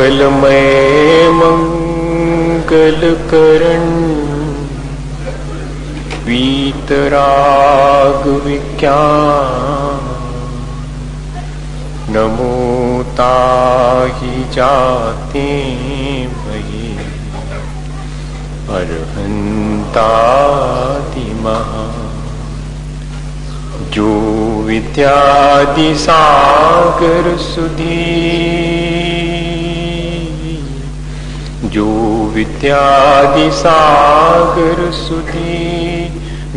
मंगलमय मंगलकरण वीतराग विज्ञान नमो ताहि जाते मही अरहंतादि महा जो विद्यादि सागर सुधी जो विद्यादि सागर सुधी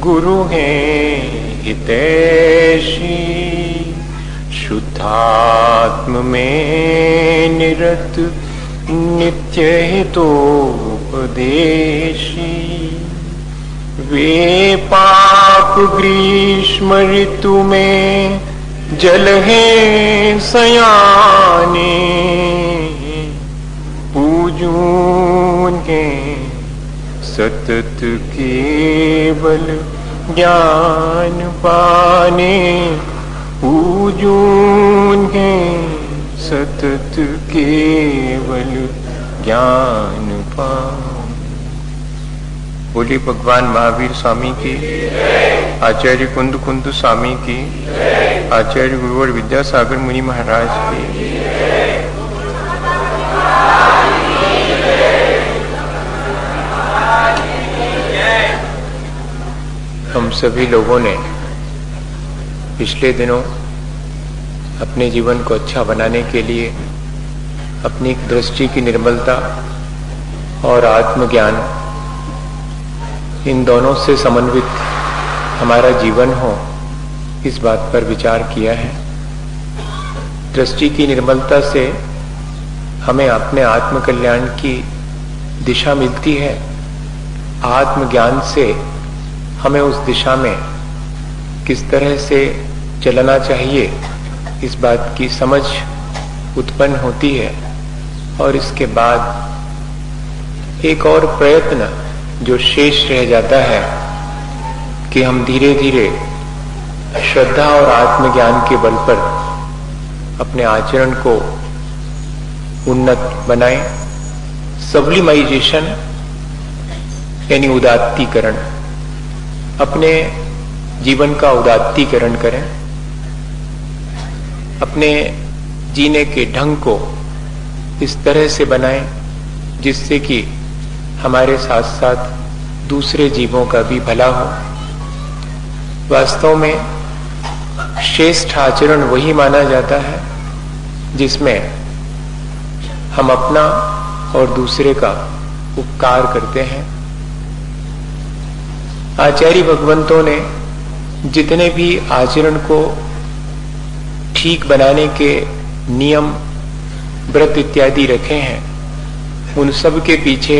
गुरु हैं हितैषी शुद्धात्म में निरत नित्य हितोपदेशी वे पाप ग्रीष्म ऋतु में जल हैं सयाने पूजून हैं सतत केवल ज्ञान पाने पूजून हैं सतत केवल ज्ञान पाने। बोली भगवान महावीर स्वामी की, आचार्य कुंद कुंद स्वामी की, आचार्य गुरुवर विद्यासागर मुनि महाराज की। हम सभी लोगों ने पिछले दिनों अपने जीवन को अच्छा बनाने के लिए अपनी दृष्टि की निर्मलता और आत्मज्ञान इन दोनों से समन्वित हमारा जीवन हो, इस बात पर विचार किया है। दृष्टि की निर्मलता से हमें अपने आत्मकल्याण की दिशा मिलती है। आत्मज्ञान से हमें उस दिशा में किस तरह से चलना चाहिए इस बात की समझ उत्पन्न होती है। और इसके बाद एक और प्रयत्न जो शेष रह जाता है कि हम धीरे धीरे श्रद्धा और आत्मज्ञान के बल पर अपने आचरण को उन्नत बनाएं। सब्लिमाइजेशन यानी उदात्तीकरण, अपने जीवन का उदात्तीकरण करें, अपने जीने के ढंग को इस तरह से बनाएं जिससे कि हमारे साथ साथ दूसरे जीवों का भी भला हो। वास्तव में श्रेष्ठ आचरण वही माना जाता है जिसमें हम अपना और दूसरे का उपकार करते हैं। आचार्य भगवंतों ने जितने भी आचरण को ठीक बनाने के नियम व्रत इत्यादि रखे हैं, उन सब के पीछे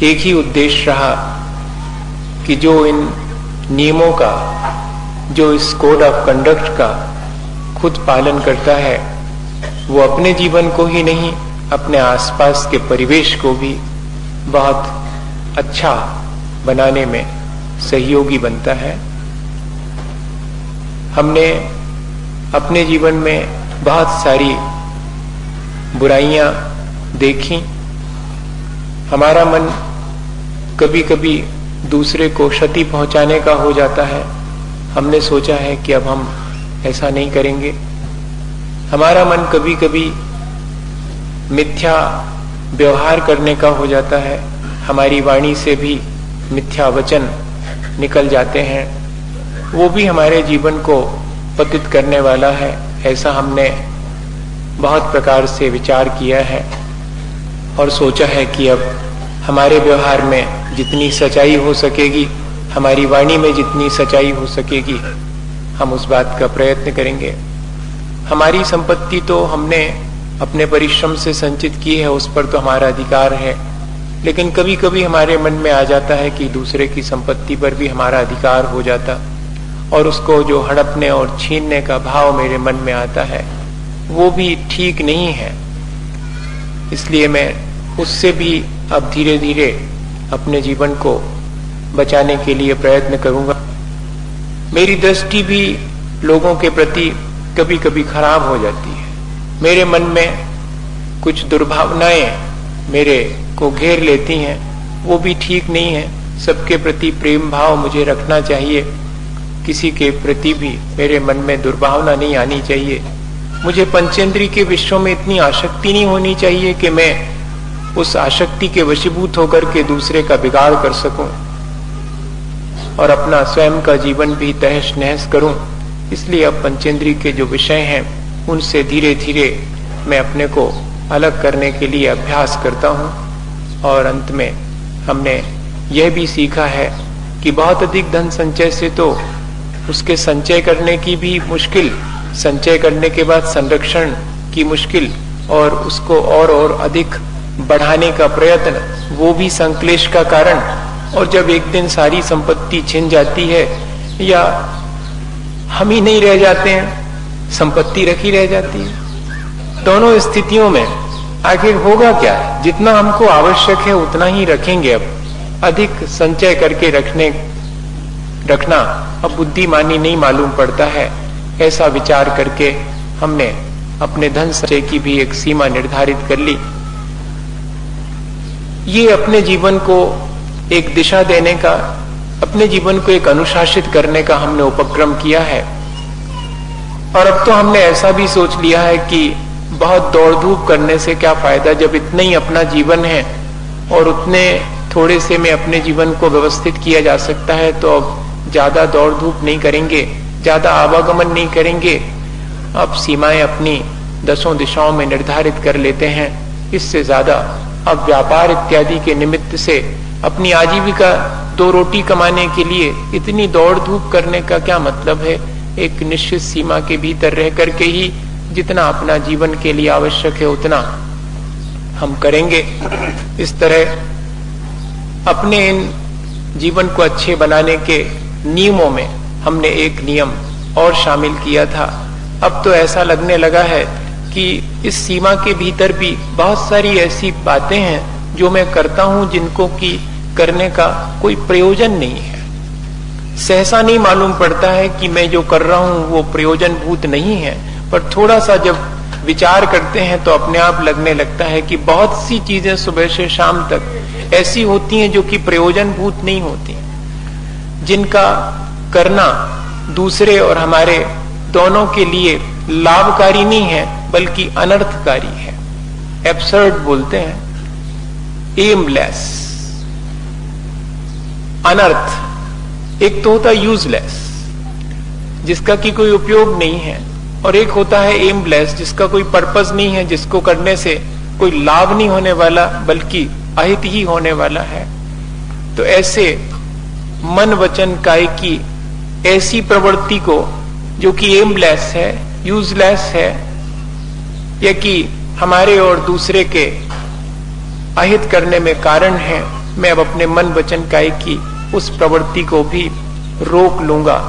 एक ही उद्देश्य रहा कि जो इन नियमों का, जो इस कोड ऑफ कंडक्ट का खुद पालन करता है, वो अपने जीवन को ही नहीं, अपने आसपास के परिवेश को भी बहुत अच्छा बनाने में सहयोगी बनता है। हमने अपने जीवन में बहुत सारी बुराइयां देखी। हमारा मन कभी कभी दूसरे को क्षति पहुंचाने का हो जाता है। हमने सोचा है कि अब हम ऐसा नहीं करेंगे। हमारा मन कभी कभी मिथ्या व्यवहार करने का हो जाता है। हमारी वाणी से भी मिथ्या वचन निकल जाते हैं, वो भी हमारे जीवन को पतित करने वाला है। ऐसा हमने बहुत प्रकार से विचार किया है और सोचा है कि अब हमारे व्यवहार में जितनी सच्चाई हो सकेगी, हमारी वाणी में जितनी सच्चाई हो सकेगी, हम उस बात का प्रयत्न करेंगे। हमारी संपत्ति तो हमने अपने परिश्रम से संचित की है, उस पर तो हमारा अधिकार है। लेकिन कभी कभी हमारे मन में आ जाता है कि दूसरे की संपत्ति पर भी हमारा अधिकार हो जाता, और उसको जो हड़पने और छीनने का भाव मेरे मन में आता है वो भी ठीक नहीं है। इसलिए मैं उससे भी अब धीरे धीरे अपने जीवन को बचाने के लिए प्रयत्न करूंगा। मेरी दृष्टि भी लोगों के प्रति कभी कभी खराब हो जाती है। मेरे मन में कुछ दुर्भावनाएं मेरे को घेर लेती हैं, वो भी ठीक नहीं है। सबके प्रति प्रेम भाव मुझे रखना चाहिए, किसी के प्रति भी मेरे मन में दुर्भावना नहीं आनी चाहिए। मुझे पंचेंद्रिय के विषयों में इतनी आसक्ति नहीं होनी चाहिए कि मैं उस आसक्ति के वशीभूत होकर के दूसरे का बिगाड़ कर सकूं और अपना स्वयं का जीवन भी तहस नहस करूं। इसलिए अब पंचेंद्रिय के जो विषय हैं उनसे धीरे धीरे मैं अपने को अलग करने के लिए अभ्यास करता हूं। और अंत में हमने यह भी सीखा है कि बहुत अधिक धन संचय से तो उसके संचय करने की भी मुश्किल, संचय करने के बाद संरक्षण की मुश्किल और उसको और अधिक बढ़ाने का प्रयत्न, वो भी संक्लेश का कारण। और जब एक दिन सारी संपत्ति छिन जाती है या हम ही नहीं रह जाते हैं, संपत्ति रखी रह जाती है, दोनों स्थितियों में आखिर होगा क्या? जितना हमको आवश्यक है उतना ही रखेंगे। अब अधिक संचय करके रखना अब बुद्धिमानी नहीं मालूम पड़ता है। ऐसा विचार करके हमने अपने धन संचय की भी एक सीमा निर्धारित कर ली। ये अपने जीवन को एक दिशा देने का, अपने जीवन को एक अनुशासित करने का हमने उपक्रम किया है। और अब तो हमने ऐसा भी सोच लिया है कि बहुत दौड़ धूप करने से क्या फायदा, जब इतना ही अपना जीवन है और उतने थोड़े से में अपने जीवन को व्यवस्थित किया जा सकता है, तो अब ज्यादा दौड़ धूप नहीं करेंगे, ज्यादा आवागमन नहीं करेंगे। अब सीमाएं अपनी 10 दिशाओं में निर्धारित कर लेते हैं। इससे ज्यादा अब व्यापार इत्यादि के निमित्त से अपनी आजीविका 2 रोटी कमाने के लिए इतनी दौड़ धूप करने का क्या मतलब है? एक निश्चित सीमा के भीतर रह करके ही जितना अपना जीवन के लिए आवश्यक है उतना हम करेंगे। इस तरह अपने इन जीवन को अच्छे बनाने के नियमों में हमने एक नियम और शामिल किया था। अब तो ऐसा लगने लगा है कि इस सीमा के भीतर भी बहुत सारी ऐसी बातें हैं जो मैं करता हूं जिनको कि करने का कोई प्रयोजन नहीं है। सहसा नहीं मालूम पड़ता है कि मैं जो कर रहा हूं वो प्रयोजन भूत नहीं है, पर थोड़ा सा जब विचार करते हैं तो अपने आप लगने लगता है कि बहुत सी चीजें सुबह से शाम तक ऐसी होती हैं जो कि प्रयोजन भूत नहीं होती, जिनका करना दूसरे और हमारे दोनों के लिए लाभकारी नहीं है बल्कि अनर्थकारी है। एब्सर्ड बोलते हैं, एमलेस, अनर्थ। एक तो होता है यूजलेस, जिसका कि कोई उपयोग नहीं है, और एक होता है एमलेस, जिसका कोई पर्पस नहीं है, जिसको करने से कोई लाभ नहीं होने वाला बल्कि अहित ही होने वाला है। तो ऐसे मन वचन काय की ऐसी प्रवृत्ति को जो कि एमलेस है, यूजलेस है, या कि हमारे और दूसरे के अहित करने में कारण है, मैं अब अपने मन वचन काय की उस प्रवृत्ति को भी रोक लूंगा।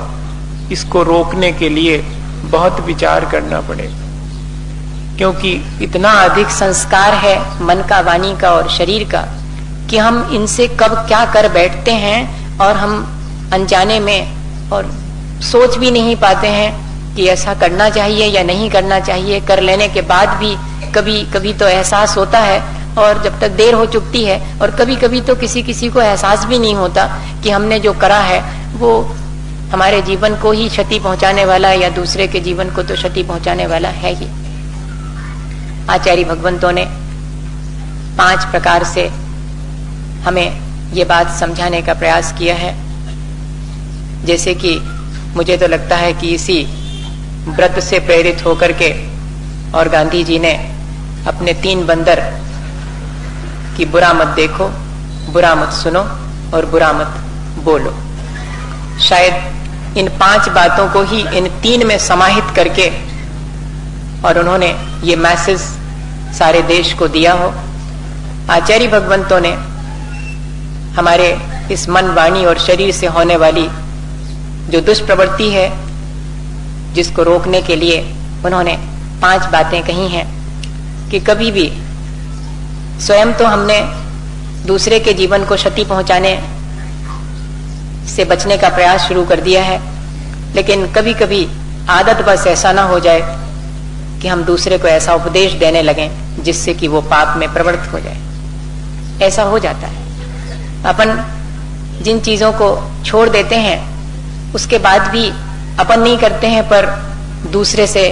इसको रोकने के लिए बहुत विचार करना पड़ेगा, क्योंकि इतना अधिक संस्कार है मन का, वाणी का और शरीर का कि हम इनसे कब क्या कर बैठते हैं और हम अनजाने में और सोच भी नहीं पाते हैं कि ऐसा करना चाहिए या नहीं करना चाहिए। कर लेने के बाद भी कभी कभी तो एहसास होता है और जब तक देर हो चुकती है, और कभी कभी तो किसी किसी को एहसास भी नहीं होता कि हमने जो करा है वो हमारे जीवन को ही क्षति पहुंचाने वाला है या दूसरे के जीवन को तो क्षति पहुंचाने वाला है ही। आचार्य भगवंतों ने 5 प्रकार से हमें ये बात समझाने का प्रयास किया है। जैसे कि मुझे तो लगता है कि इसी व्रत से प्रेरित होकर के और गांधी जी ने अपने 3 बंदर कि बुरा मत देखो, बुरा मत सुनो और बुरा मत बोलो, शायद इन 5 बातों को ही इन 3 में समाहित करके और उन्होंने ये मैसेज सारे देश को दिया हो। आचार्य भगवंतों ने हमारे इस मन, वाणी और शरीर से होने वाली जो दुष्प्रवृत्ति है, जिसको रोकने के लिए उन्होंने 5 बातें कही हैं कि कभी भी स्वयं तो हमने दूसरे के जीवन को क्षति पहुंचाने से बचने का प्रयास शुरू कर दिया है, लेकिन कभी कभी आदत बस ऐसा ना हो जाए कि हम दूसरे को ऐसा उपदेश देने लगें जिससे कि वो पाप में प्रवृत्त हो जाए। ऐसा हो जाता है। अपन जिन चीजों को छोड़ देते हैं उसके बाद भी अपन नहीं करते हैं, पर दूसरे से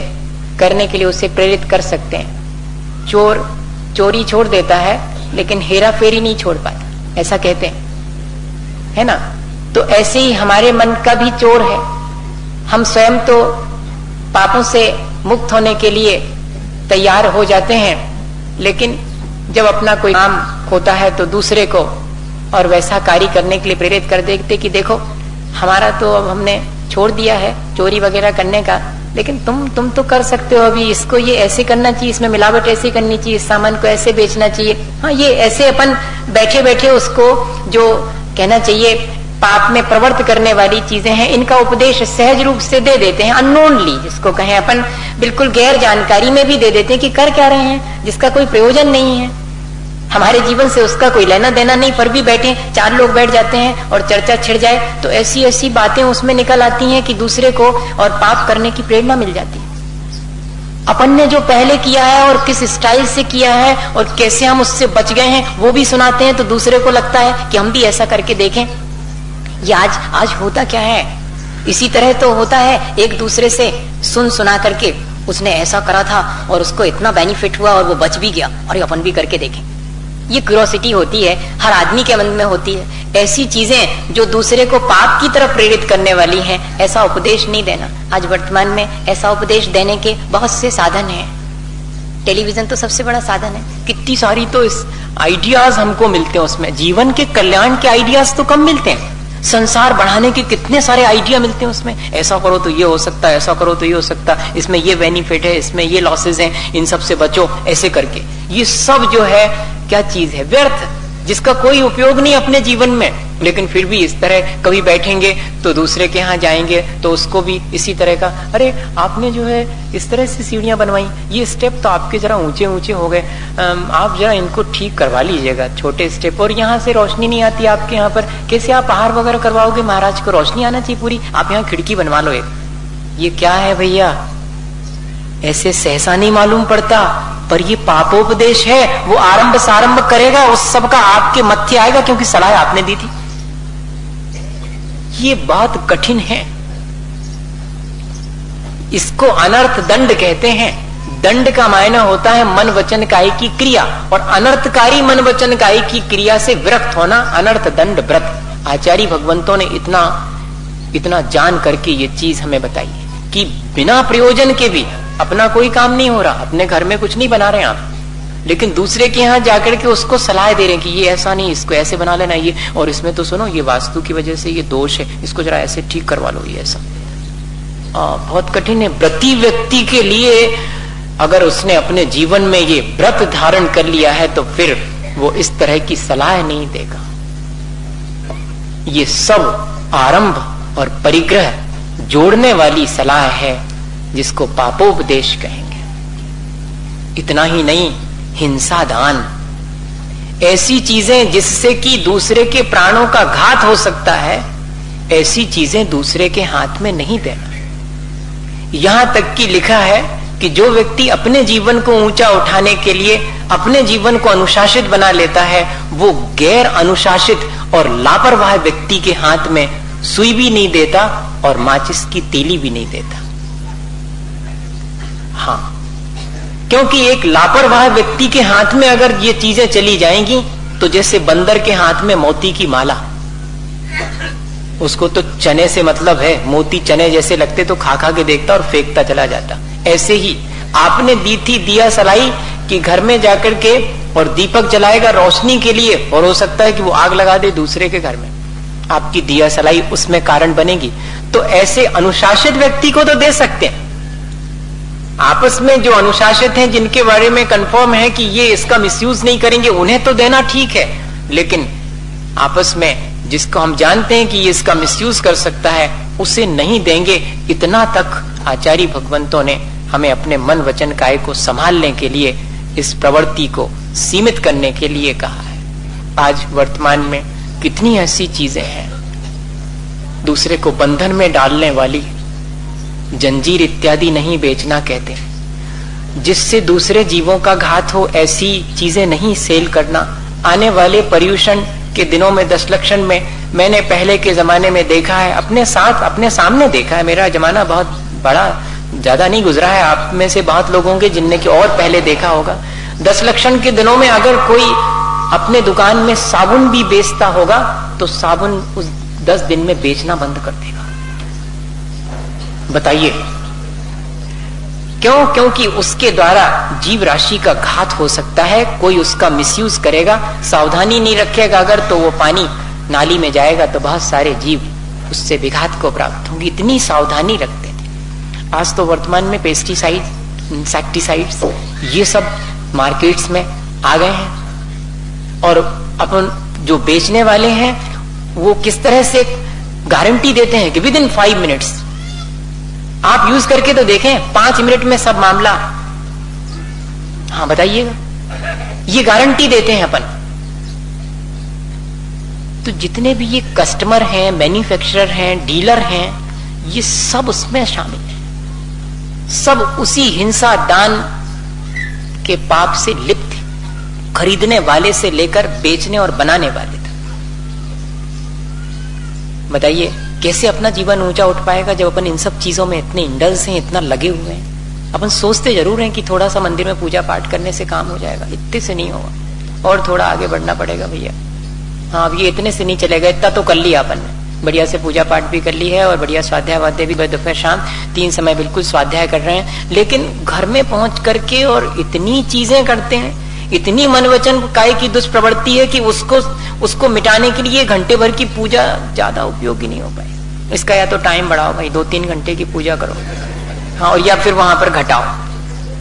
करने के लिए उसे प्रेरित कर सकते हैं। चोर चोरी छोड़ देता है लेकिन हेरा फेरी नहीं छोड़ पाता, ऐसा कहते हैं, है ना। तो ऐसे ही हमारे मन का भी चोर है। हम स्वयं तो पापों से मुक्त होने के लिए तैयार हो जाते हैं, लेकिन जब अपना कोई काम होता है तो दूसरे को और वैसा कार्य करने के लिए प्रेरित कर देते कि देखो हमारा तो अब हमने छोड़ दिया है चोरी वगैरह करने का, लेकिन तुम तो कर सकते हो, अभी इसको ये ऐसे करना चाहिए, इसमें मिलावट ऐसे करनी चाहिए, इस सामान को ऐसे बेचना चाहिए। हाँ, ये ऐसे अपन बैठे बैठे उसको जो कहना चाहिए पाप में प्रवृत्त करने वाली चीजें हैं, इनका उपदेश सहज रूप से दे देते हैं, अननोनली जिसको कहें अपन, बिल्कुल गैर जानकारी में भी दे देते हैं कि कर क्या रहे हैं, जिसका कोई प्रयोजन नहीं है, हमारे जीवन से उसका कोई लेना देना नहीं, पर भी बैठे 4 लोग बैठ जाते हैं और चर्चा छिड़ जाए तो ऐसी ऐसी बातें उसमें निकल आती हैं कि दूसरे को और पाप करने की प्रेरणा मिल जाती है। अपन ने जो पहले किया है और किस स्टाइल से किया है और कैसे हम उससे बच गए हैं वो भी सुनाते हैं, तो दूसरे को लगता है कि हम भी ऐसा करके देखें। ये आज होता क्या है, इसी तरह तो होता है, एक दूसरे से सुना करके उसने ऐसा करा था और उसको इतना बेनिफिट हुआ और वो बच भी गया, और अपन भी करके देखें। ये क्यूरोसिटी होती है, हर आदमी के मन में होती है। ऐसी चीजें जो दूसरे को पाप की तरफ प्रेरित करने वाली हैं, ऐसा उपदेश नहीं देना। आज वर्तमान में ऐसा उपदेश देने के बहुत से साधन हैं। टेलीविजन तो सबसे बड़ा साधन है, कितनी सारी तो इस आइडियाज हमको मिलते हैं, उसमें जीवन के कल्याण के आइडियाज तो कम मिलते हैं, संसार बढ़ाने के कितने सारे आइडिया मिलते हैं उसमें। ऐसा करो तो ये हो सकता है, ऐसा करो तो ये हो सकता है, इसमें ये बेनिफिट है, इसमें ये लॉसेज हैं, इन सब से बचो, ऐसे करके। ये सब जो है क्या चीज है, व्यर्थ, जिसका कोई उपयोग नहीं अपने जीवन में। लेकिन फिर भी इस तरह कभी बैठेंगे तो दूसरे के यहाँ जाएंगे तो उसको भी इसी तरह का, अरे आपने जो है इस तरह से सीढ़ियां बनवाई, ये स्टेप तो आपके जरा ऊंचे ऊंचे हो गए, आप जरा इनको ठीक करवा लीजिएगा, छोटे स्टेप, और यहाँ से रोशनी नहीं आती आपके यहाँ पर, कैसे आप आहार वगैरह करवाओगे, महाराज को रोशनी आना चाहिए पूरी, आप यहाँ खिड़की बनवा लो एक। ये क्या है भैया, ऐसे सहसा नहीं मालूम पड़ता, पर ये पापोपदेश है। वो आरंभ सारंभ करेगा, उस सब का आपके मत्थे आएगा, क्योंकि सलाह आपने दी थी। ये बात कठिन है, इसको अनर्थ दंड कहते हैं। दंड का मायना होता है मन वचन कायी की क्रिया, और अनर्थकारी मन वचन कायी की क्रिया से विरक्त होना, अनर्थ दंड व्रत। आचार्य भगवंतों ने इतना जान करके ये चीज हमें बताई है कि बिना प्रयोजन के भी अपना कोई काम नहीं हो रहा, अपने घर में कुछ नहीं बना रहे आप, लेकिन दूसरे के यहाँ जाकर के उसको सलाह दे रहे हैं कि ये ऐसा नहीं, इसको ऐसे बना लेना, ये, और इसमें तो सुनो ये वास्तु की वजह से ये दोष है, इसको जरा ऐसे ठीक करवा लो, ये ऐसा। बहुत कठिन है प्रति व्यक्ति के लिए। अगर उसने अपने जीवन में ये व्रत धारण कर लिया है तो फिर वो इस तरह की सलाह नहीं देगा। ये सब आरंभ और परिग्रह जोड़ने वाली सलाह है, जिसको पापोपदेश कहेंगे। इतना ही नहीं, हिंसा दान, ऐसी चीजें जिससे कि दूसरे के प्राणों का घात हो सकता है, ऐसी चीजें दूसरे के हाथ में नहीं देना। यहां तक कि लिखा है कि जो व्यक्ति अपने जीवन को ऊंचा उठाने के लिए अपने जीवन को अनुशासित बना लेता है, वो गैर अनुशासित और लापरवाह व्यक्ति के हाथ में सुई भी नहीं देता और माचिस की तीली भी नहीं देता। हाँ, क्योंकि एक लापरवाह व्यक्ति के हाथ में अगर ये चीजें चली जाएंगी तो जैसे बंदर के हाथ में मोती की माला, उसको तो चने से मतलब है, मोती चने जैसे लगते तो खा खा के देखता और फेंकता चला जाता। ऐसे ही आपने दी थी दिया सलाई कि घर में जाकर के और दीपक जलाएगा रोशनी के लिए, और हो सकता है कि वो आग लगा दे दूसरे के घर में, आपकी दिया सलाई उसमें कारण बनेगी। तो ऐसे अनुशासित व्यक्ति को तो दे सकते हैं, आपस में जो अनुशासित हैं, जिनके बारे में कंफर्म है कि ये इसका मिसयूज नहीं करेंगे, उन्हें तो देना ठीक है, लेकिन आपस में जिसको हम जानते हैं कि ये इसका मिसयूज कर सकता है, उसे नहीं देंगे। इतना तक आचार्य भगवंतों ने हमें अपने मन वचन काया को संभालने के लिए, इस प्रवृत्ति को सीमित करने के लिए कहा है। आज वर्तमान में कितनी ऐसी चीजें हैं दूसरे को बंधन में डालने वाली, जंजीर इत्यादि नहीं बेचना कहते, जिससे दूसरे जीवों का घात हो, ऐसी चीजें नहीं सेल करना। आने वाले पर्यूषण के दिनों में 10 लक्षण में मैंने पहले के जमाने में देखा है, अपने साथ अपने सामने देखा है। मेरा जमाना बहुत बड़ा ज्यादा नहीं गुजरा है, आप में से बहुत लोग होंगे जिनने कि और पहले देखा होगा। 10 लक्षण के दिनों में अगर कोई अपने दुकान में साबुन भी बेचता होगा तो साबुन उस 10 दिन में बेचना बंद कर देगा। बताइए क्यों? क्योंकि उसके द्वारा जीव राशि का घात हो सकता है, कोई उसका मिसयूज करेगा, सावधानी नहीं रखेगा अगर, तो वो पानी नाली में जाएगा तो बहुत सारे जीव उससे विघात को प्राप्त होंगे। इतनी सावधानी रखते थे। आज तो वर्तमान में पेस्टिसाइड, इंसेक्टिसाइड्स ये सब मार्केट्स में आ गए हैं, और अपन जो बेचने वाले हैं वो किस तरह से गारंटी देते हैं कि विद इन 5 मिनट्स आप यूज करके तो देखें, 5 मिनट में सब मामला। हाँ बताइएगा, ये गारंटी देते हैं अपन। तो जितने भी ये कस्टमर हैं, मैन्युफैक्चरर हैं, डीलर हैं, ये सब उसमें शामिल हैं। सब उसी हिंसा दान के पाप से लिप्त है, खरीदने वाले से लेकर बेचने और बनाने वाले तक। बताइए कैसे अपना जीवन ऊंचा उठ पाएगा जब अपन इन सब चीजों में इतने इंडल्स हैं, इतना लगे हुए हैं। अपन सोचते जरूर हैं कि थोड़ा सा मंदिर में पूजा पाठ करने से काम हो जाएगा, इतने से नहीं होगा, और थोड़ा आगे बढ़ना पड़ेगा भैया। हाँ अब ये इतने से नहीं चलेगा, इतना तो कर लिया अपन ने, बढ़िया से पूजा पाठ भी कर ली है और बढ़िया स्वाध्याय वाध्याय भी दोपहर शाम 3 समय बिल्कुल स्वाध्याय कर रहे हैं। लेकिन घर में पहुंच करके और इतनी चीजें करते हैं, इतनी मन वचन काय की दुष्प्रवृत्ति है कि उसको मिटाने के लिए घंटे भर की पूजा ज्यादा उपयोगी नहीं हो पाई। इसका या तो टाइम बढ़ाओ भाई, 2-3 घंटे की पूजा करो, हाँ, और या फिर वहां पर घटाओ।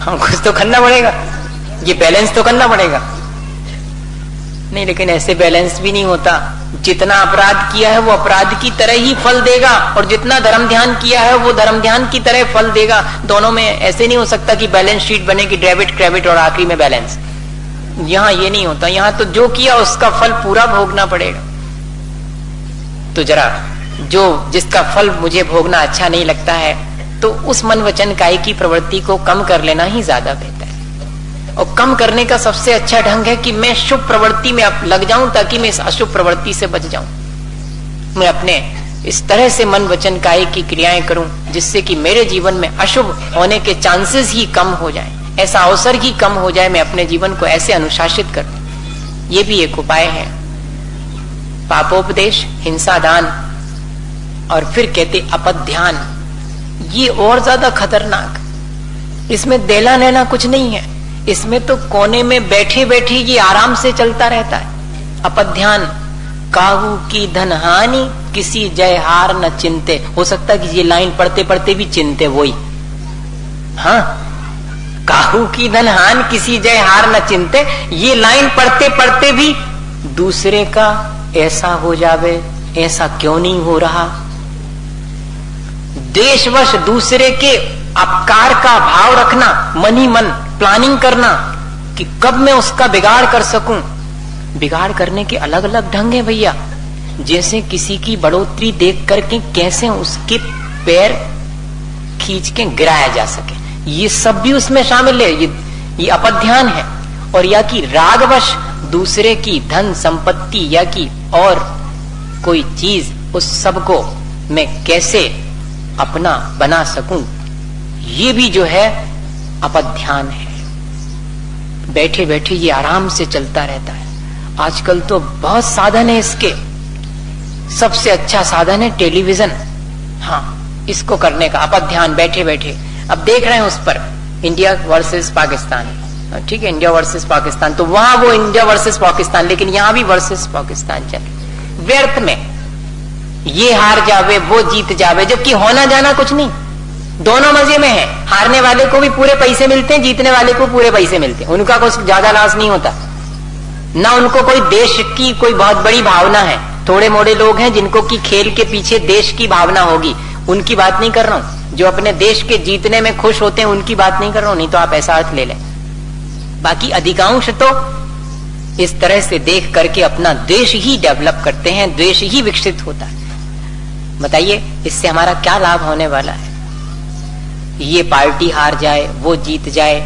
हाँ कुछ तो करना पड़ेगा, ये बैलेंस तो करना पड़ेगा। नहीं लेकिन ऐसे बैलेंस भी नहीं होता। जितना अपराध किया है वो अपराध की तरह ही फल देगा, और जितना धर्म ध्यान किया है वो धर्म ध्यान की तरह फल देगा। दोनों में ऐसे नहीं हो सकता कि बैलेंस शीट बनेगी, डेबिट क्रेडिट और आखिरी में बैलेंस। यहां ये नहीं होता, यहां तो जो किया उसका फल पूरा भोगना पड़ेगा। तो जरा जो जिसका फल मुझे भोगना अच्छा नहीं लगता है, तो उस मन वचन काय की प्रवृत्ति को कम कर लेना ही ज्यादा बेहतर है। और कम करने का सबसे अच्छा ढंग है कि मैं शुभ प्रवृत्ति में लग जाऊं, ताकि मैं इस अशुभ प्रवृत्ति से बच जाऊं। मैं अपने इस तरह से मन वचन काय की क्रियाएं करूं जिससे कि मेरे जीवन में अशुभ होने के चांसेस ही कम हो जाएं, ऐसा अवसर ही कम हो जाए। मैं अपने जीवन को ऐसे अनुशासित करूं, ये भी एक उपाय है। पापोपदेश, हिंसा दान, और फिर कहते अपध्यान, ये और ज्यादा खतरनाक। इसमें देना लेना कुछ नहीं है, इसमें तो कोने में बैठे बैठे ये आराम से चलता रहता है। अपध्यान, काहू की धनहानि किसी जय हार न चिंते। हो सकता है कि ये लाइन पढ़ते पढ़ते भी चिंते वही, हाँ, काहू की धनहानि किसी जय हार न चिंते, ये लाइन पढ़ते पढ़ते भी दूसरे का ऐसा हो जावे, ऐसा क्यों नहीं हो रहा। देशवश दूसरे के अपकार का भाव रखना, मन ही मन प्लानिंग करना कि कब मैं उसका बिगाड़ कर सकूं। बिगाड़ करने के अलग अलग ढंग है भैया, जैसे किसी की बढ़ोतरी देख करके कैसे उसके पैर खींच के गिराया जा सके, ये सब भी उसमें शामिल है। ये अपध्यान है। और या कि रागवश दूसरे की धन संपत्ति या कि और कोई चीज, उस सब को मैं कैसे अपना बना सकूं, ये भी जो है अपध्यान है। बैठे बैठे ये आराम से चलता रहता है। आजकल तो बहुत साधन है इसके, सबसे अच्छा साधन है टेलीविजन। हाँ, इसको करने का अपध्यान बैठे बैठे। अब देख रहे हैं उस पर इंडिया वर्सेस पाकिस्तान, ठीक है, इंडिया वर्सेस पाकिस्तान, तो वहां वो इंडिया वर्सेस पाकिस्तान, लेकिन यहां भी वर्सेस पाकिस्तान चल व्यर्थ में, ये हार जावे वो जीत जावे, जबकि होना जाना कुछ नहीं, दोनों मजे में है। हारने वाले को भी पूरे पैसे मिलते हैं, जीतने वाले को पूरे पैसे मिलते हैं, उनका कुछ ज्यादा लॉस नहीं होता। ना उनको कोई देश की कोई बहुत बड़ी भावना है। थोड़े मोड़े लोग हैं जिनको कि खेल के पीछे देश की भावना होगी, उनकी बात नहीं कर रहा हूं। जो अपने देश के जीतने में खुश होते हैं उनकी बात नहीं कर रहा हूं, नहीं तो आप ऐसा अर्थ ले लें। बाकी अधिकांश तो इस तरह से देख करके अपना देश ही डेवलप करते हैं, देश ही विकसित होता है। बताइए इससे हमारा क्या लाभ होने वाला है। ये पार्टी हार जाए वो जीत जाए,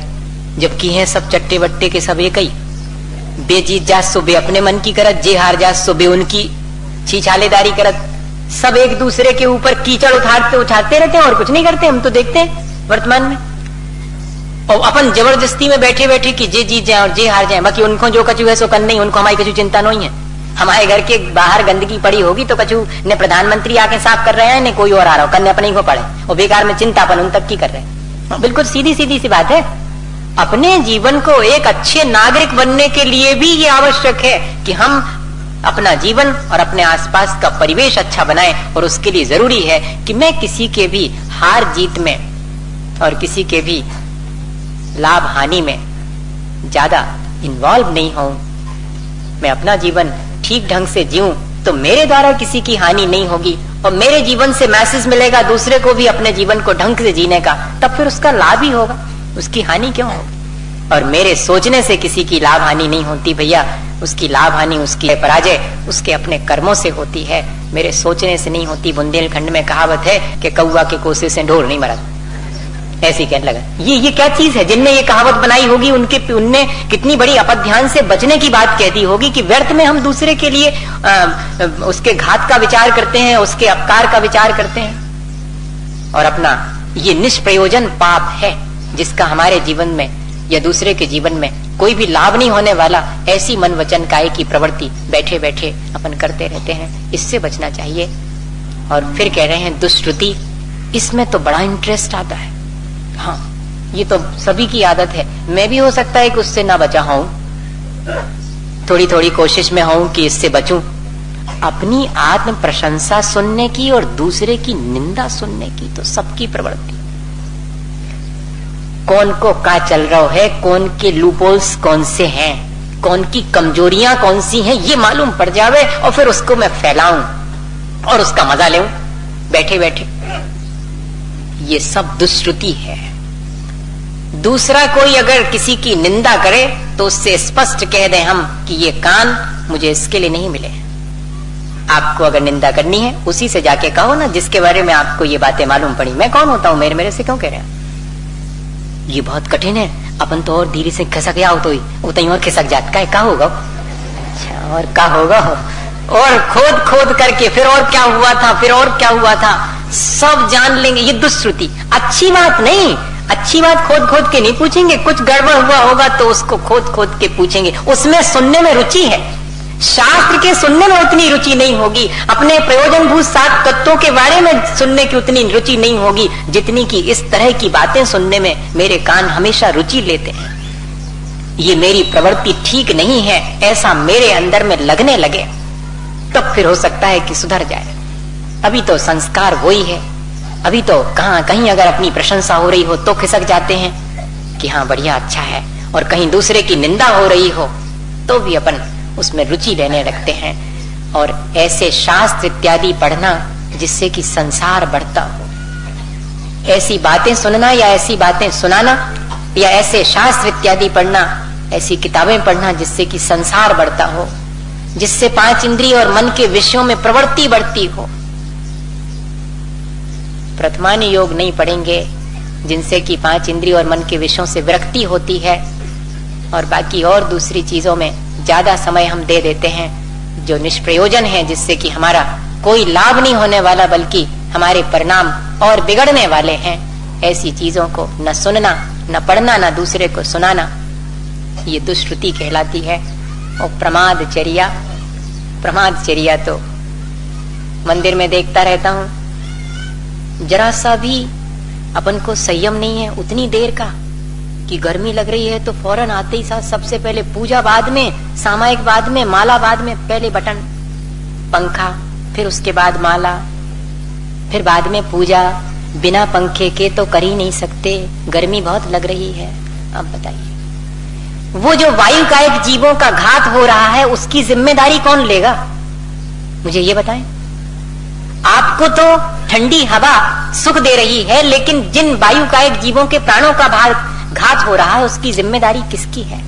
जबकि हैं सब चट्टे बट्टे के सब एक ही। बे जीत जात सो बे अपने मन की करत, जे हार जात सो बे उनकी छीछालेदारी करत। सब एक दूसरे के ऊपर कीचड़ उछालते रहते हैं और कुछ नहीं करते। हम तो देखते हैं वर्तमान में, और अपन जबरदस्ती में बैठे बैठे कि जे जीत जाए और जे हार जाए। बाकी उनको जो कछु है सो कर नहीं, उनको हमारी कछु चिंता नहीं है। हमारे घर के बाहर गंदगी पड़ी होगी तो कछु ने प्रधानमंत्री आके साफ कर रहे हैं, ने कोई और आ रहा हो, कन्या अपने को पड़े और बेकार में चिंता अपन उन तक की कर रहे हैं। बिल्कुल सीधी सीधी सी बात है। अपने जीवन को एक अच्छे नागरिक बनने के लिए भी ये आवश्यक है कि हम अपना जीवन और अपने आसपास का परिवेश अच्छा बनाएं, और उसके लिए जरूरी है कि मैं किसी के भी हार जीत में और किसी के भी लाभ हानि में ज्यादा इन्वॉल्व नहीं हूं। मैं अपना जीवन ठीक ढंग से जीऊं तो मेरे द्वारा किसी की हानि नहीं होगी, और मेरे जीवन से मैसेज मिलेगा दूसरे को भी अपने जीवन को ढंग से जीने का, तब फिर उसका लाभ ही होगा, उसकी हानि क्यों होगी। और मेरे सोचने से किसी की लाभ हानि नहीं होती भैया, उसकी लाभ हानि, उसकी पराजय उसके अपने कर्मों से होती है, मेरे सोचने से नहीं होती। बुंदेलखंड में कहावत है कि कौवा के कोसे से ढोर नहीं मरा, ऐसी कहने लगा। ये क्या चीज है? जिनने ये कहावत बनाई होगी उनने कितनी बड़ी अपध्यान से बचने की बात कह दी होगी कि व्यर्थ में हम दूसरे के लिए उसके घात का विचार करते हैं, उसके अपकार का विचार करते हैं, और अपना ये निष्प्रयोजन पाप है जिसका हमारे जीवन में या दूसरे के जीवन में कोई भी लाभ नहीं होने वाला। ऐसी मन वचन काय की प्रवृत्ति बैठे बैठे अपन करते रहते हैं, इससे बचना चाहिए। और फिर कह रहे हैं दुष्श्रुति, इसमें तो बड़ा इंटरेस्ट आता है। हाँ, ये तो सभी की आदत है। मैं भी हो सकता है कि उससे ना बचा हूं, थोड़ी थोड़ी कोशिश में हूं कि इससे बचूं। अपनी आत्म प्रशंसा सुनने की और दूसरे की निंदा सुनने की तो सबकी प्रवृत्ति। कौन को क्या चल रहा है, कौन के लूपहोल्स कौन से हैं, कौन की कमजोरियां कौन सी हैं, ये मालूम पड़ जावे और फिर उसको मैं फैलाऊं और उसका मजा लेऊं बैठे बैठे। ये सब दुष्श्रुति है। दूसरा कोई अगर किसी की निंदा करे तो उससे स्पष्ट कह दें हम कि ये कान मुझे इसके लिए नहीं मिले। आपको अगर निंदा करनी है उसी से जाके कहो ना जिसके बारे में आपको ये बातें मालूम पड़ी। मैं कौन होता हूं, मेरे से क्यों कह रहे हैं? ये बहुत कठिन है। अपन तो और धीरे से खसक गया हो तो उतनी और खिसक जाता है। क्या होगा? अच्छा, और क्या होगा? और खोद खोद करके फिर और क्या हुआ था, फिर और क्या हुआ था, सब जान लेंगे। ये दुष्श्रुति अच्छी बात नहीं। अच्छी बात खोद खोद के नहीं पूछेंगे, कुछ गड़बड़ हुआ होगा तो उसको खोद खोद के पूछेंगे। उसमें सुनने में रुचि है, शास्त्र के सुनने में उतनी रुचि नहीं होगी, अपने प्रयोजनभूत 7 तत्वों के बारे में सुनने की उतनी रुचि नहीं होगी जितनी की इस तरह की बातें सुनने में मेरे कान हमेशा रुचि लेते हैं। ये मेरी प्रवृत्ति ठीक नहीं है, ऐसा मेरे अंदर में लगने लगे तब फिर हो सकता है कि सुधर जाए। अभी तो संस्कार वही है। अभी तो कहीं अगर अपनी प्रशंसा हो रही हो तो खिसक जाते हैं कि हाँ बढ़िया अच्छा है, और कहीं दूसरे की निंदा हो रही हो तो भी अपन उसमें रुचि लेने लगते हैं। और ऐसे शास्त्र इत्यादि पढ़ना जिससे कि संसार बढ़ता हो, ऐसी बातें सुनना या ऐसी बातें सुनाना, या ऐसे शास्त्र इत्यादि पढ़ना, ऐसी किताबें पढ़ना जिससे कि संसार बढ़ता हो, जिससे 5 इंद्रिय और मन के विषयों में प्रवृत्ति बढ़ती हो। प्रथमानि योग नहीं पढ़ेंगे जिनसे कि 5 इंद्रिय और मन के विषयों से विरक्ति होती है, और बाकी और दूसरी चीजों में ज्यादा समय हम दे देते हैं जो निष्प्रयोजन है, जिससे कि हमारा कोई लाभ नहीं होने वाला बल्कि हमारे परिणाम और बिगड़ने वाले हैं। ऐसी चीजों को न सुनना, न पढ़ना, न दूसरे को सुनाना, ये दुष्श्रुति कहलाती है। और प्रमादचर्या, प्रमादचर्या तो मंदिर में देखता रहता हूं, जरा सा भी अपन को संयम नहीं है उतनी देर का कि गर्मी लग रही है तो फौरन आते ही साथ सबसे पहले पूजा, बाद में सामायिक, बाद में माला, बाद में पहले बटन पंखा, फिर उसके बाद माला, फिर बाद में पूजा। बिना पंखे के तो कर ही नहीं सकते, गर्मी बहुत लग रही है। अब बताइए वो जो वायुकायिक जीवों का घात हो रहा है उसकी जिम्मेदारी कौन लेगा? मुझे ये बताएं। आपको तो ठंडी हवा सुख दे रही है, लेकिन जिन वायुकायिक जीवों के प्राणों का घात हो रहा है उसकी जिम्मेदारी किसकी है?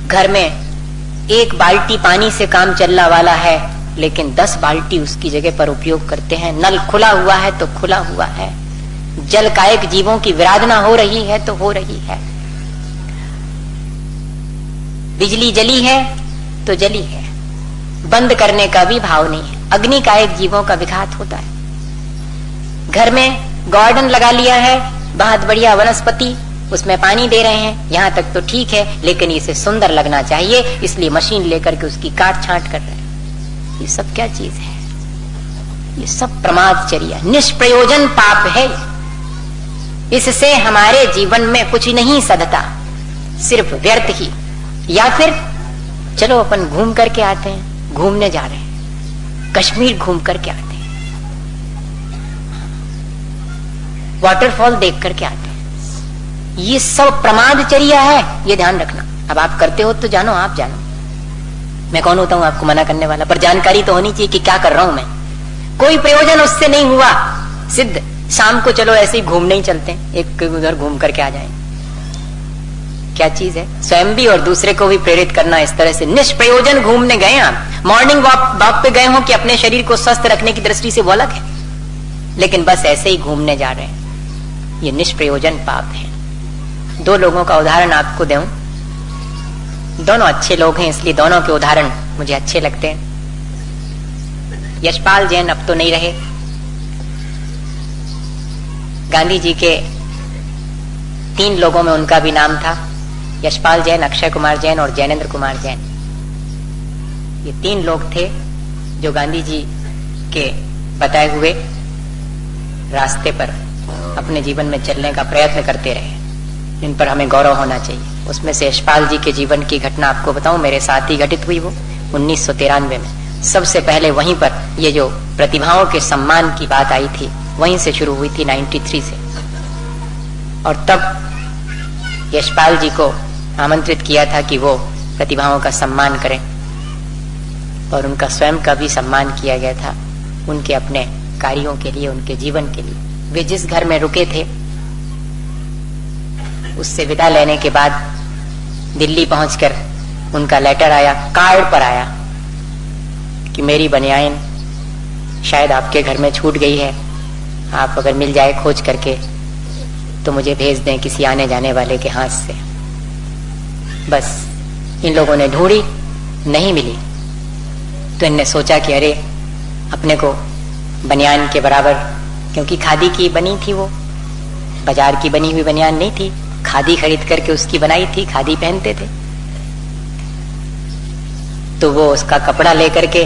घर में 1 बाल्टी पानी से काम चलने वाला है, लेकिन 10 बाल्टी उसकी जगह पर उपयोग करते हैं। नल खुला हुआ है तो खुला हुआ है, जल कायक जीवों की विराधना हो रही है तो हो रही है। बिजली जली है तो जली है, बंद करने का भी भाव नहीं है। अग्नि कायक जीवों का विघात होता है। घर में गार्डन लगा लिया है, बहुत बढ़िया वनस्पति, उसमें पानी दे रहे हैं, यहां तक तो ठीक है, लेकिन इसे सुंदर लगना चाहिए, इसलिए मशीन लेकर के उसकी काट छांट कर रहे हैं। ये सब क्या चीज है? ये सब प्रमादचर्या, निष्प्रयोजन पाप है। इससे हमारे जीवन में कुछ नहीं सधता, सिर्फ व्यर्थ ही। या फिर चलो अपन घूम करके आते हैं, घूमने जा रहे हैं, कश्मीर घूम करके आते हैं, वाटरफॉल देख करके आते हैं, ये सब प्रमादचर्या है, ये ध्यान रखना। अब आप करते हो तो जानो, आप जानो, मैं कौन होता हूं आपको मना करने वाला, पर जानकारी तो होनी चाहिए कि क्या कर रहा हूं मैं। कोई प्रयोजन उससे नहीं हुआ सिद्ध। शाम को चलो ऐसे ही घूमने ही चलते हैं, एक उधर घूम करके आ जाएं। क्या चीज है? स्वयं भी और दूसरे को भी प्रेरित करना इस तरह से। निष्प्रयोजन घूमने गए आप, मॉर्निंग वॉक पे गए हो कि अपने शरीर को स्वस्थ रखने की दृष्टि से वो अलग है, लेकिन बस ऐसे ही घूमने जा रहे हैं, ये निष्प्रयोजन पाप है। दो लोगों का उदाहरण आपको दूं, दोनों अच्छे लोग हैं इसलिए दोनों के उदाहरण मुझे अच्छे लगते हैं। यशपाल जैन अब तो नहीं रहे, गांधी जी के 3 लोगों में उनका भी नाम था, यशपाल जैन, अक्षय कुमार जैन और जैनेन्द्र कुमार जैन। ये 3 लोग थे जो गांधी जी के बताए हुए रास्ते पर अपने जीवन में चलने का प्रयत्न करते रहे, जिन पर हमें गौरव होना चाहिए। उसमें से यशपाल जी के जीवन की घटना आपको बताऊं, मेरे साथ ही घटित हुई वो 1993 में। सबसे पहले वहीं पर ये जो प्रतिभाओं के सम्मान की बात आई थी, वहीं से शुरू हुई थी 93 से। और तब यशपाल जी को आमंत्रित किया था कि वो प्रतिभाओं का सम्मान करें, और उनका स्वयं का भी सम्मान किया गया था उनके अपने कार्यों के लिए, उनके जीवन के लिए। वे जिस घर में रुके थे उससे विदा लेने के बाद दिल्ली पहुंचकर उनका लेटर आया, कार्ड पर आया कि मेरी बनियान शायद आपके घर में छूट गई है, आप अगर मिल जाए खोज करके तो मुझे भेज दें किसी आने जाने वाले के हाथ से। बस इन लोगों ने ढूंढी, नहीं मिली, तो इनने सोचा कि अरे अपने को बनियान के बराबर, क्योंकि खादी की बनी थी, वो बाजार की बनी हुई बनियान नहीं थी, खादी खरीद करके उसकी बनाई थी, खादी पहनते थे। तो वो उसका कपड़ा लेकर के,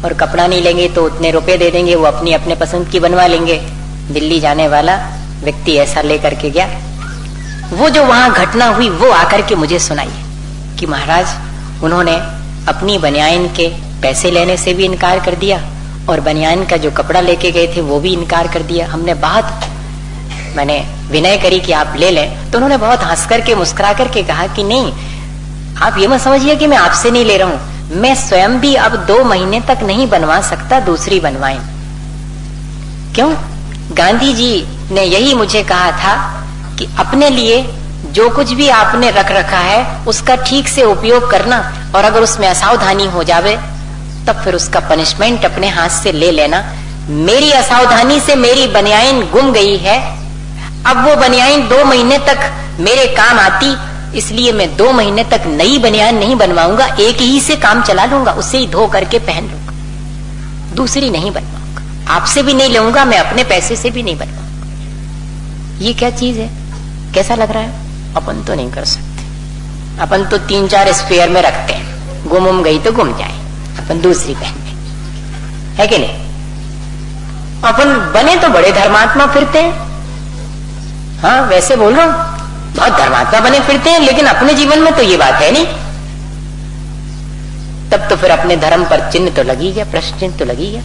और कपड़ा नहीं लेंगे तो उतने रुपए दे देंगे, वो अपनी अपने पसंद की बनवा लेंगे। दिल्ली जाने वाला व्यक्ति ऐसा लेकर के गया। वो जो वहां घटना हुई वो आकर के मुझे सुनाई कि महाराज उन्होंने अपनी बनियान के पैसे लेने से भी इनकार कर दिया, और बनियान का जो कपड़ा लेके गए थे वो भी इनकार कर दिया। हमने मैंने विनय करी कि आप ले लें, तो उन्होंने बहुत हंस करके मुस्कुरा करके कहा कि नहीं, आप ये मत समझिए कि मैं आपसे नहीं ले रहा हूं, मैं स्वयं भी अब 2 महीने तक नहीं बनवा सकता, दूसरी बनवाएं। क्यों? गांधी जी ने यही मुझे कहा था कि अपने लिए जो कुछ भी आपने रख रखा है उसका ठीक से उपयोग करना, और अगर उसमें असावधानी हो जावे तब फिर उसका पनिशमेंट अपने हाथ से ले लेना। मेरी असावधानी से मेरी बनियान गुम गई है, अब वो बनियान 2 महीने तक मेरे काम आती, इसलिए मैं 2 महीने तक नई बनियान नहीं बनवाऊंगा, एक ही से काम चला लूंगा, उसे ही धो करके पहन लूंगा, दूसरी नहीं बनवाऊंगा, आपसे भी नहीं लूंगा, मैं अपने पैसे से भी नहीं बनवाऊंगा। ये क्या चीज है? कैसा लग रहा है? अपन तो नहीं कर सकते, अपन तो 3-4 स्पेयर में रखते हैं, गुम गई तो गुम जाए, अपन दूसरी पहन लें, है कि नहीं? अपन बने तो बड़े धर्मात्मा फिरते हैं, हाँ वैसे बोल रहा हूं, बहुत धर्मात्मा बने फिरते हैं, लेकिन अपने जीवन में तो ये बात है नहीं। तब तो फिर अपने धर्म पर चिन्ह तो लगी गया, प्रश्न चिन्ह तो लगी गया।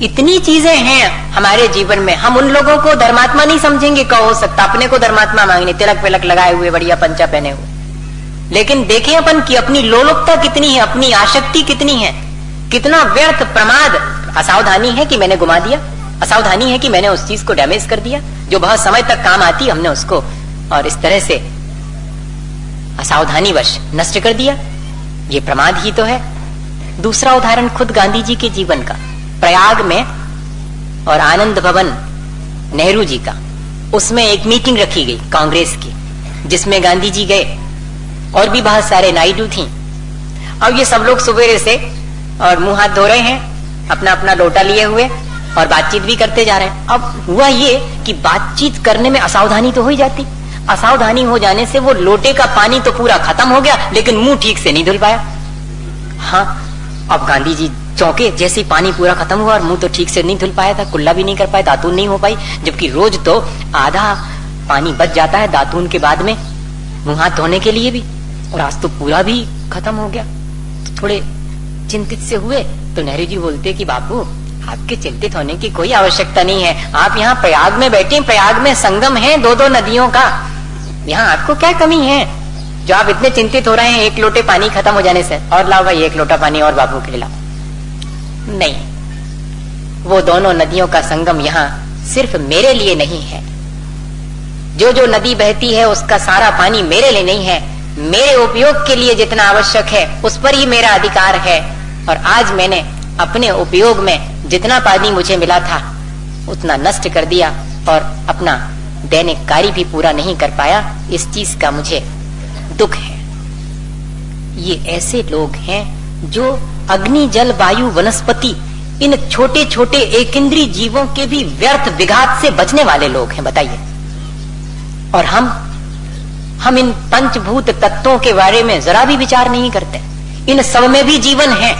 इतनी चीजें हैं हमारे जीवन में, हम उन लोगों को धर्मात्मा नहीं समझेंगे, कहो हो सकता अपने को धर्मात्मा मांगने, तिलक विलक लगाए हुए, बढ़िया पंचा पहने हुए, लेकिन देखें अपन की अपनी लोलुपता कितनी है, अपनी आसक्ति कितनी है, कितना व्यर्थ प्रमाद, असावधानी है कि मैंने गुमा दिया, असावधानी है कि मैंने उस चीज को डैमेज कर दिया जो बहुत समय तक काम आती, हमने उसको और इस तरह से असावधानी वश नष्ट कर दिया। ये प्रमाद ही तो है। दूसरा उदाहरण खुद गांधी जी के जीवन का, प्रयाग में और आनंद भवन नेहरू जी का, उसमें एक मीटिंग रखी गई कांग्रेस की, जिसमें गांधी जी गए और भी बहुत सारे नायडू थी। अब ये सब लोग सवेरे से और मुंह हाथ धो रहे हैं, अपना अपना लोटा लिए हुए, और बातचीत भी करते जा रहे हैं। अब हुआ ये कि बातचीत करने में असावधानी तो हो ही जाती। असावधानी हो जाने से वो लोटे का पानी तो पूरा खत्म हो गया, लेकिन मुंह ठीक से नहीं धुल पाया। हाँ, अब गांधी जी चौंके, जैसे पानी पूरा खत्म हुआ और मुंह तो ठीक से नहीं धुल पाया था, कुल्ला भी नहीं कर पाए, दातून नहीं हो पाई, जबकि रोज तो आधा पानी बच जाता है दातून के बाद में मुंह हाथ धोने के लिए भी, और आज तो पूरा भी खत्म हो गया। तो थोड़े चिंतित से हुए तो नेहरू जी बोलते कि बापू, आपके चिंतित होने की कोई आवश्यकता नहीं है, आप यहाँ प्रयाग में बैठे, प्रयाग में संगम है दो नदियों का, यहाँ आपको क्या कमी है जो आप इतने चिंतित हो रहे हैं एक लोटे पानी खत्म हो जाने से? और लाओ भाई एक लोटा पानी और बाबू के लिए लाओ। नहीं, वो दोनों नदियों का संगम यहाँ सिर्फ मेरे लिए नहीं है। जो जो नदी बहती है उसका सारा पानी मेरे लिए नहीं है, मेरे उपयोग के लिए जितना आवश्यक है उस पर ही मेरा अधिकार है। और आज मैंने अपने उपयोग में जितना पानी मुझे मिला था उतना नष्ट कर दिया और अपना दैनिक कार्य भी पूरा नहीं कर पाया। इस चीज का मुझे दुख है। ये ऐसे लोग हैं जो अग्नि, जल, वायु, वनस्पति, इन छोटे छोटे एक इंद्रिय जीवों के भी व्यर्थ विघात से बचने वाले लोग हैं, बताइए। और हम इन पंचभूत तत्वों के बारे में जरा भी विचार नहीं करते। इन सब में भी जीवन है।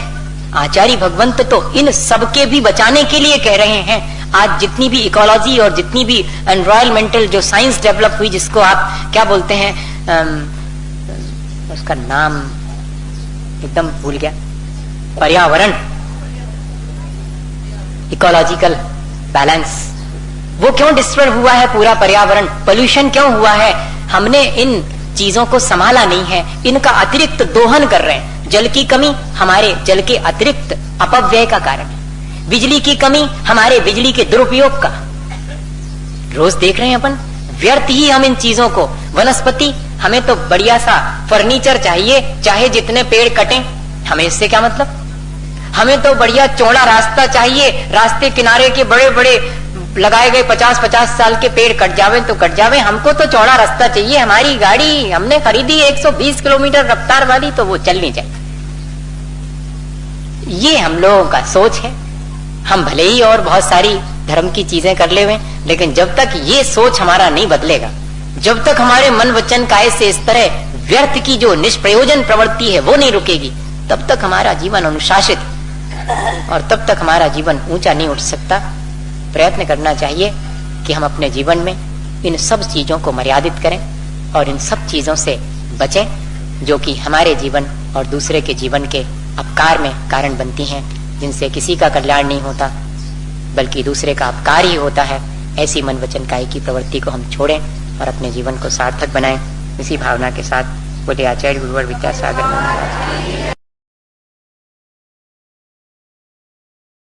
आचार्य भगवंत तो इन सब के भी बचाने के लिए कह रहे हैं। आज जितनी भी इकोलॉजी और जितनी भी एनवायरमेंटल जो साइंस डेवलप हुई, जिसको आप क्या बोलते हैं, उसका नाम एकदम भूल गया, पर्यावरण, इकोलॉजिकल बैलेंस, वो क्यों डिस्टर्ब हुआ है? पूरा पर्यावरण पोल्यूशन क्यों हुआ है? हमने इन चीजों को संभाला नहीं है, इनका अतिरिक्त दोहन कर रहे हैं। जल की कमी हमारे जल के अतिरिक्त अपव्यय का कारण है, बिजली की कमी हमारे बिजली के दुरुपयोग का। रोज देख रहे हैं अपन, व्यर्थ ही हम इन चीजों को। वनस्पति, हमें तो बढ़िया सा फर्नीचर चाहिए, चाहे जितने पेड़ कटें, हमें इससे क्या मतलब? हमें तो बढ़िया चौड़ा रास्ता चाहिए, रास्ते किनारे के बड़े बड़े लगाए गए 50-50 साल के पेड़ कट जावे तो कट जावे, हमको तो चौड़ा रास्ता चाहिए। हमारी गाड़ी हमने खरीदी 120 किलोमीटर रफ्तार वाली, तो वो चलनी चाहिए। ये हम लोगों का सोच है। हम भले ही और बहुत सारी धर्म की चीजें कर ले हुए, लेकिन जब तक ये सोच हमारा नहीं बदलेगा, जब तक हमारे मन वचन काया से इस तरह व्यर्थ की जो निष्प्रयोजन प्रवृत्ति है वो नहीं रुकेगी, तब तक हमारा जीवन अनुशासित और तब तक हमारा जीवन ऊंचा नहीं उठ सकता। प्रयत्न करना चाहिए कि हम अपने जीवन में इन सब चीजों को मर्यादित करें और इन सब चीजों से बचें जो कि हमारे जीवन और दूसरे के जीवन के अपकार में कारण बनती हैं, जिनसे किसी का कल्याण नहीं होता बल्कि दूसरे का अपकार ही होता है। ऐसी मन वचन काया की प्रवृत्ति को हम छोड़ें और अपने जीवन को सार्थक बनाएं। इसी भावना के साथ बोले आचार्य गुरुवर विद्यासागर महाराज।